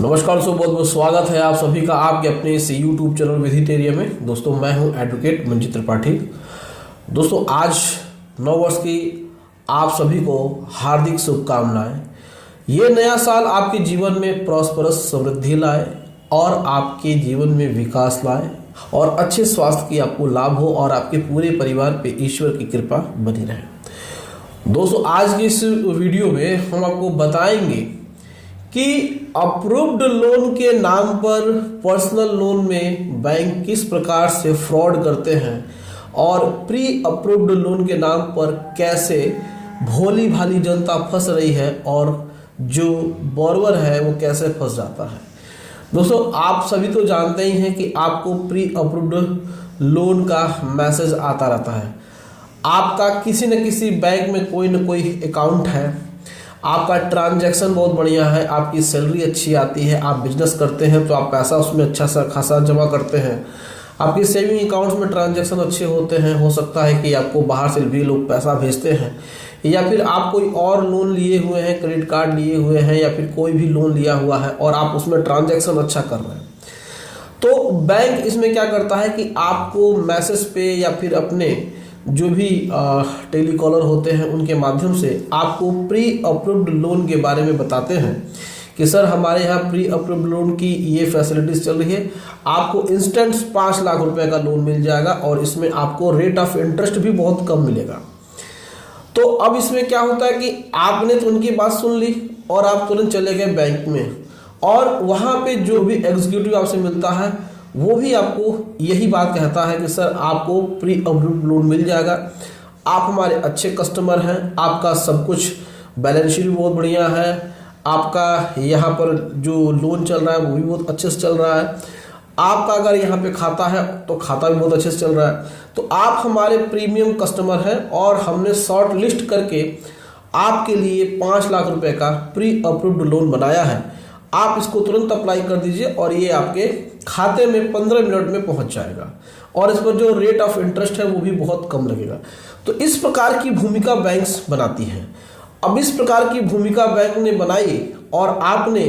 नमस्कार दोस्तों, बहुत बहुत स्वागत है आप सभी का आपके अपने इस यूट्यूब चैनल विधिटेरिया में। दोस्तों मैं हूं एडवोकेट मंजीत त्रिपाठी। दोस्तों आज नव वर्ष की आप सभी को हार्दिक शुभकामनाएं। ये नया साल आपके जीवन में प्रॉस्परस समृद्धि लाए और आपके जीवन में विकास लाए और अच्छे स्वास्थ्य की आपको लाभ हो और आपके पूरे परिवार पे ईश्वर की कृपा बनी रहे। दोस्तों आज की इस वीडियो में हम आपको बताएंगे कि अप्रूव्ड लोन के नाम पर पर्सनल लोन में बैंक किस प्रकार से फ्रॉड करते हैं और प्री अप्रूव्ड लोन के नाम पर कैसे भोली भाली जनता फंस रही है और जो बोरोवर है वो कैसे फंस जाता है। दोस्तों आप सभी तो जानते ही हैं कि आपको प्री अप्रूव्ड लोन का मैसेज आता रहता है। आपका किसी न किसी बैंक में कोई न कोई अकाउंट है, आपका ट्रांजैक्शन बहुत बढ़िया है, आपकी सैलरी अच्छी आती है, आप बिजनेस करते हैं तो आप पैसा उसमें अच्छा सा खासा जमा करते हैं, आपकी सेविंग अकाउंट्स में ट्रांजैक्शन अच्छे होते हैं। हो सकता है कि आपको बाहर से भी लोग पैसा भेजते हैं या फिर आप कोई और लोन लिए हुए हैं, क्रेडिट कार्ड लिए हुए हैं या फिर कोई भी लोन लिया हुआ है और आप उसमें ट्रांजैक्शन अच्छा कर रहे हैं। तो बैंक इसमें क्या करता है कि आपको मैसेज पे या फिर अपने जो भी टेलीकॉलर होते हैं उनके माध्यम से आपको प्री अप्रूव्ड लोन के बारे में बताते हैं कि सर हमारे यहाँ प्री अप्रूव्ड लोन की ये फैसिलिटीज चल रही है, आपको इंस्टेंट 5 लाख रुपए का लोन मिल जाएगा और इसमें आपको रेट ऑफ इंटरेस्ट भी बहुत कम मिलेगा। तो अब इसमें क्या होता है कि आपने तो उनकी बात सुन ली और आप तुरंत चले गए बैंक में और वहाँ पे जो भी एग्जीक्यूटिव आपसे मिलता है वो भी आपको यही बात कहता है कि सर आपको प्री अप्रूव्ड लोन मिल जाएगा, आप हमारे अच्छे कस्टमर हैं, आपका सब कुछ बैलेंस शीट भी बहुत बढ़िया है, आपका यहाँ पर जो लोन चल रहा है वो भी बहुत अच्छे से चल रहा है, आपका अगर यहाँ पे खाता है तो खाता भी बहुत अच्छे से चल रहा है, तो आप हमारे प्रीमियम कस्टमर हैं और हमने शॉर्ट लिस्ट करके आपके लिए 5 लाख रुपए का प्री अप्रूव्ड लोन बनाया है। आप इसको तुरंत अप्लाई कर दीजिए और ये आपके खाते में 15 मिनट में पहुंच जाएगा और इस पर जो रेट ऑफ इंटरेस्ट है वो भी बहुत कम लगेगा। तो इस प्रकार की भूमिका बैंक्स बनाती हैं। अब इस प्रकार की भूमिका बैंक ने बनाई और आपने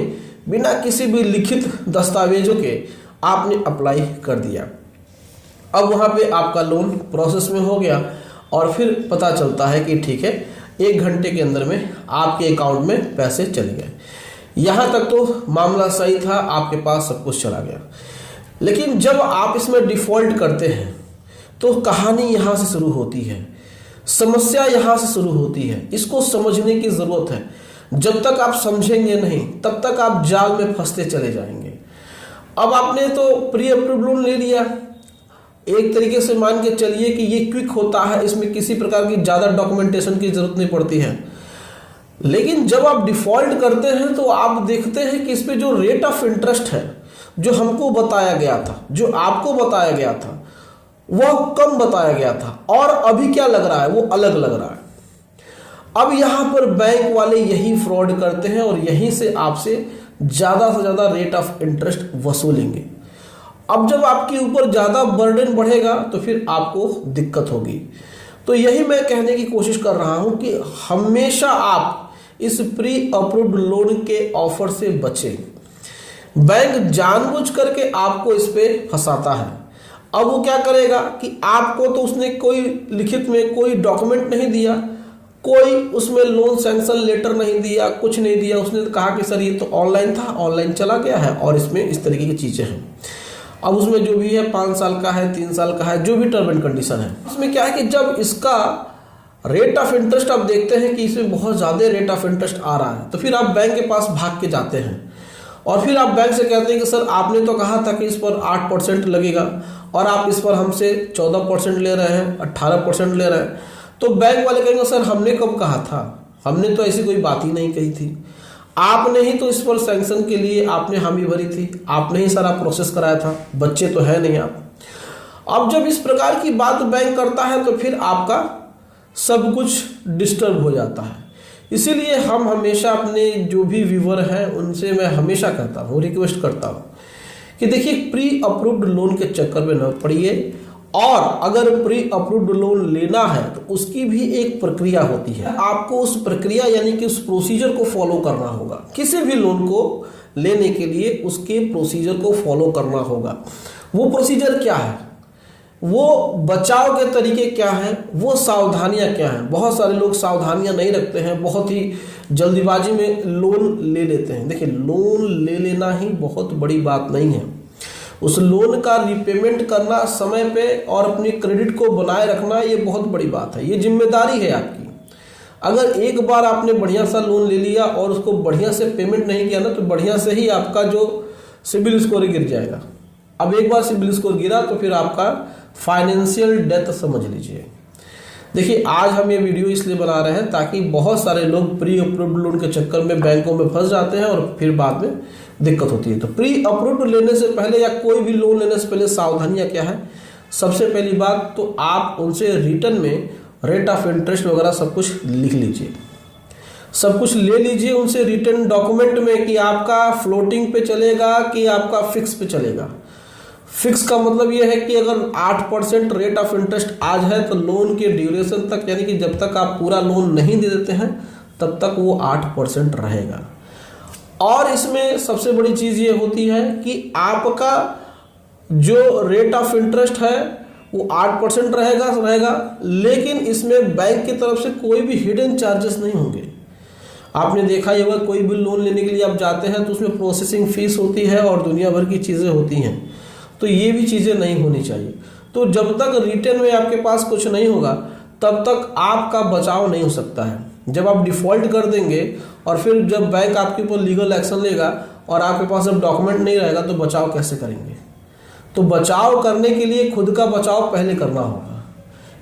बिना किसी भी लिखित दस्तावेजों के आपने अप्लाई कर दिया। अब वहाँ पे आपका लोन प्रोसेस में हो गया और फिर पता चलता है कि ठीक है 1 घंटे के अंदर में आपके अकाउंट में पैसे चले गए। यहाँ तक तो मामला सही था, आपके पास सब कुछ चला गया। लेकिन जब आप इसमें डिफ़ॉल्ट करते हैं तो कहानी यहाँ से शुरू होती है, समस्या यहाँ से शुरू होती है। इसको समझने की ज़रूरत है। जब तक आप समझेंगे नहीं तब तक आप जाल में फंसते चले जाएंगे। अब आपने तो प्री अप्रूव्ड लोन ले लिया, एक तरीके से मान के चलिए कि ये क्विक होता है, इसमें किसी प्रकार की ज़्यादा डॉक्यूमेंटेशन की ज़रूरत नहीं पड़ती है। लेकिन जब आप डिफ़ॉल्ट करते हैं तो आप देखते हैं कि इस पे जो रेट ऑफ इंटरेस्ट है जो हमको बताया गया था, जो आपको बताया गया था, वह कम बताया गया था और अभी क्या लग रहा है वो अलग लग रहा है। अब यहाँ पर बैंक वाले यही फ्रॉड करते हैं और यहीं से आपसे ज़्यादा से ज़्यादा रेट ऑफ इंटरेस्ट वसूलेंगे। अब जब आपके ऊपर ज़्यादा बर्डन बढ़ेगा तो फिर आपको दिक्कत होगी। तो यही मैं कहने की कोशिश कर रहा हूँ कि हमेशा आप इस प्री अप्रूव्ड लोन के ऑफर से बचें। बैंक जानबूझ करके आपको इस पे फंसाता है। अब वो क्या करेगा कि आपको तो उसने कोई लिखित में कोई डॉक्यूमेंट नहीं दिया, कोई उसमें लोन सैंक्शन लेटर नहीं दिया, कुछ नहीं दिया। उसने कहा कि सर ये तो ऑनलाइन था, ऑनलाइन चला गया है और इसमें इस तरीके की चीज़ें हैं। अब उसमें जो भी है 5 साल का है, 3 साल का है, जो भी टर्म एंड कंडीशन है, उसमें क्या है कि जब इसका रेट ऑफ इंटरेस्ट आप देखते हैं कि इसमें बहुत ज़्यादा रेट ऑफ इंटरेस्ट आ रहा है तो फिर आप बैंक के पास भाग के जाते हैं और फिर आप बैंक से कहते हैं कि सर आपने तो कहा था कि इस पर 8% लगेगा और आप इस पर हमसे 14% ले रहे हैं, 18% ले रहे हैं। तो बैंक वाले कहेंगे सर हमने कब कहा था, हमने तो ऐसी कोई बात ही नहीं कही थी, आपने ही तो इस पर सैंक्शन के लिए आपने हामी भरी थी, आपने ही सारा प्रोसेस कराया था, बच्चे तो है नहीं आप। अब जब इस प्रकार की बात बैंक करता है तो फिर आपका सब कुछ डिस्टर्ब हो जाता है। इसीलिए हम हमेशा अपने जो भी व्यूवर हैं उनसे मैं हमेशा कहता हूँ, रिक्वेस्ट करता हूँ कि देखिए प्री अप्रूव्ड लोन के चक्कर में न पड़िए और अगर प्री अप्रूव्ड लोन लेना है तो उसकी भी एक प्रक्रिया होती है। आपको उस प्रक्रिया यानी कि उस प्रोसीजर को फॉलो करना होगा। किसी भी लोन को लेने के लिए उसके प्रोसीजर को फॉलो करना होगा। वो प्रोसीजर क्या है, वो बचाव के तरीके क्या हैं, वो सावधानियां क्या हैं। बहुत सारे लोग सावधानियां नहीं रखते हैं, बहुत ही जल्दीबाजी में लोन ले लेते हैं। देखिए, लोन ले लेना ही बहुत बड़ी बात नहीं है। उस लोन का रिपेमेंट करना समय पे और अपनी क्रेडिट को बनाए रखना, ये बहुत बड़ी बात है। ये जिम्मेदारी है आपकी। अगर एक बार आपने बढ़िया सा लोन ले लिया और उसको बढ़िया से पेमेंट नहीं किया ना, तो बढ़िया से ही आपका जो सिबिल स्कोर गिर जाएगा। अब एक बार सिबिल स्कोर गिरा तो फिर आपका फाइनेंशियल डेथ समझ लीजिए। देखिए, आज हम ये वीडियो इसलिए बना रहे हैं ताकि बहुत सारे लोग प्री अप्रूव्ड लोन के चक्कर में बैंकों में फंस जाते हैं और फिर बाद में दिक्कत होती है। तो प्री अप्रूव्ड लेने से पहले या कोई भी लोन लेने से पहले सावधानियां क्या है। सबसे पहली बात तो आप उनसे रिटर्न में रेट ऑफ इंटरेस्ट वगैरह सब कुछ लिख लीजिए, सब कुछ ले लीजिए उनसे रिटर्न डॉक्यूमेंट में कि आपका फ्लोटिंग पे चलेगा कि आपका फिक्स पे चलेगा। फिक्स का मतलब यह है कि अगर 8% रेट ऑफ इंटरेस्ट आज है तो लोन के ड्यूरेशन तक, यानी कि जब तक आप पूरा लोन नहीं दे देते हैं तब तक वो 8% रहेगा। और इसमें सबसे बड़ी चीज़ ये होती है कि आपका जो रेट ऑफ इंटरेस्ट है वो 8% रहेगा, लेकिन इसमें बैंक की तरफ से कोई भी हिडन चार्जेस नहीं होंगे। आपने देखा ही होगा, कोई भी लोन लेने के लिए आप जाते हैं तो उसमें प्रोसेसिंग फीस होती है और दुनिया भर की चीज़ें होती हैं। तो ये भी चीज़ें नहीं होनी चाहिए। तो जब तक रिटर्न में आपके पास कुछ नहीं होगा तब तक आपका बचाव नहीं हो सकता है। जब आप डिफ़ॉल्ट कर देंगे और फिर जब बैंक आपके ऊपर लीगल एक्शन लेगा और आपके पास जब डॉक्यूमेंट नहीं रहेगा तो बचाव कैसे करेंगे। तो बचाव करने के लिए खुद का बचाव पहले करना होगा,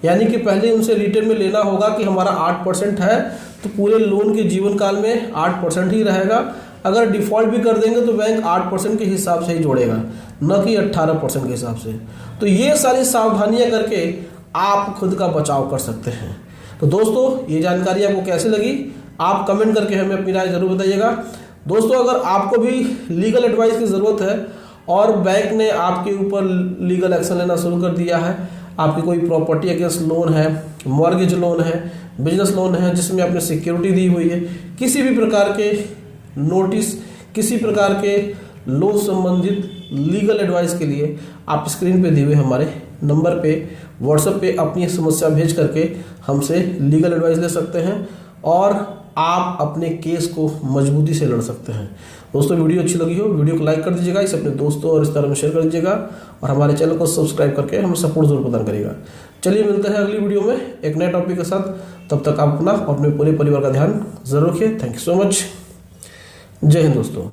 यानी कि पहले उनसे रिटर्न में लेना होगा कि हमारा 8% है तो पूरे लोन के जीवन काल में 8% ही रहेगा। अगर डिफ़ॉल्ट भी कर देंगे तो बैंक 8% के हिसाब से ही जोड़ेगा, न कि 18% के हिसाब से। तो ये सारी सावधानियां करके आप खुद का बचाव कर सकते हैं। तो दोस्तों, ये जानकारी आपको कैसी लगी आप कमेंट करके हमें अपनी राय जरूर बताइएगा। दोस्तों, अगर आपको भी लीगल एडवाइस की ज़रूरत है और बैंक ने आपके ऊपर लीगल एक्शन लेना शुरू कर दिया है, आपकी कोई प्रॉपर्टी अगेंस्ट लोन है, मॉर्गेज लोन है, बिजनेस लोन है जिसमें आपने सिक्योरिटी दी हुई है, किसी भी प्रकार के नोटिस, किसी प्रकार के लोन संबंधित लीगल एडवाइस के लिए आप स्क्रीन पे दिए हुए हमारे नंबर पे व्हाट्सएप पे अपनी समस्या भेज करके हमसे लीगल एडवाइस ले सकते हैं और आप अपने केस को मजबूती से लड़ सकते हैं। दोस्तों, वीडियो अच्छी लगी हो वीडियो को लाइक कर दीजिएगा, इसे अपने दोस्तों और रिश्तेदारों में शेयर कर दीजिएगा और हमारे चैनल को सब्सक्राइब करके हमें सपोर्ट जरूर प्रदान करिएगा। चलिए, मिलते हैं अगली वीडियो में एक नए टॉपिक के साथ। तब तक आप अपना और अपने पूरे परिवार का ध्यान जरूर रखिए। Thank you so much. जय हिंद दोस्तों।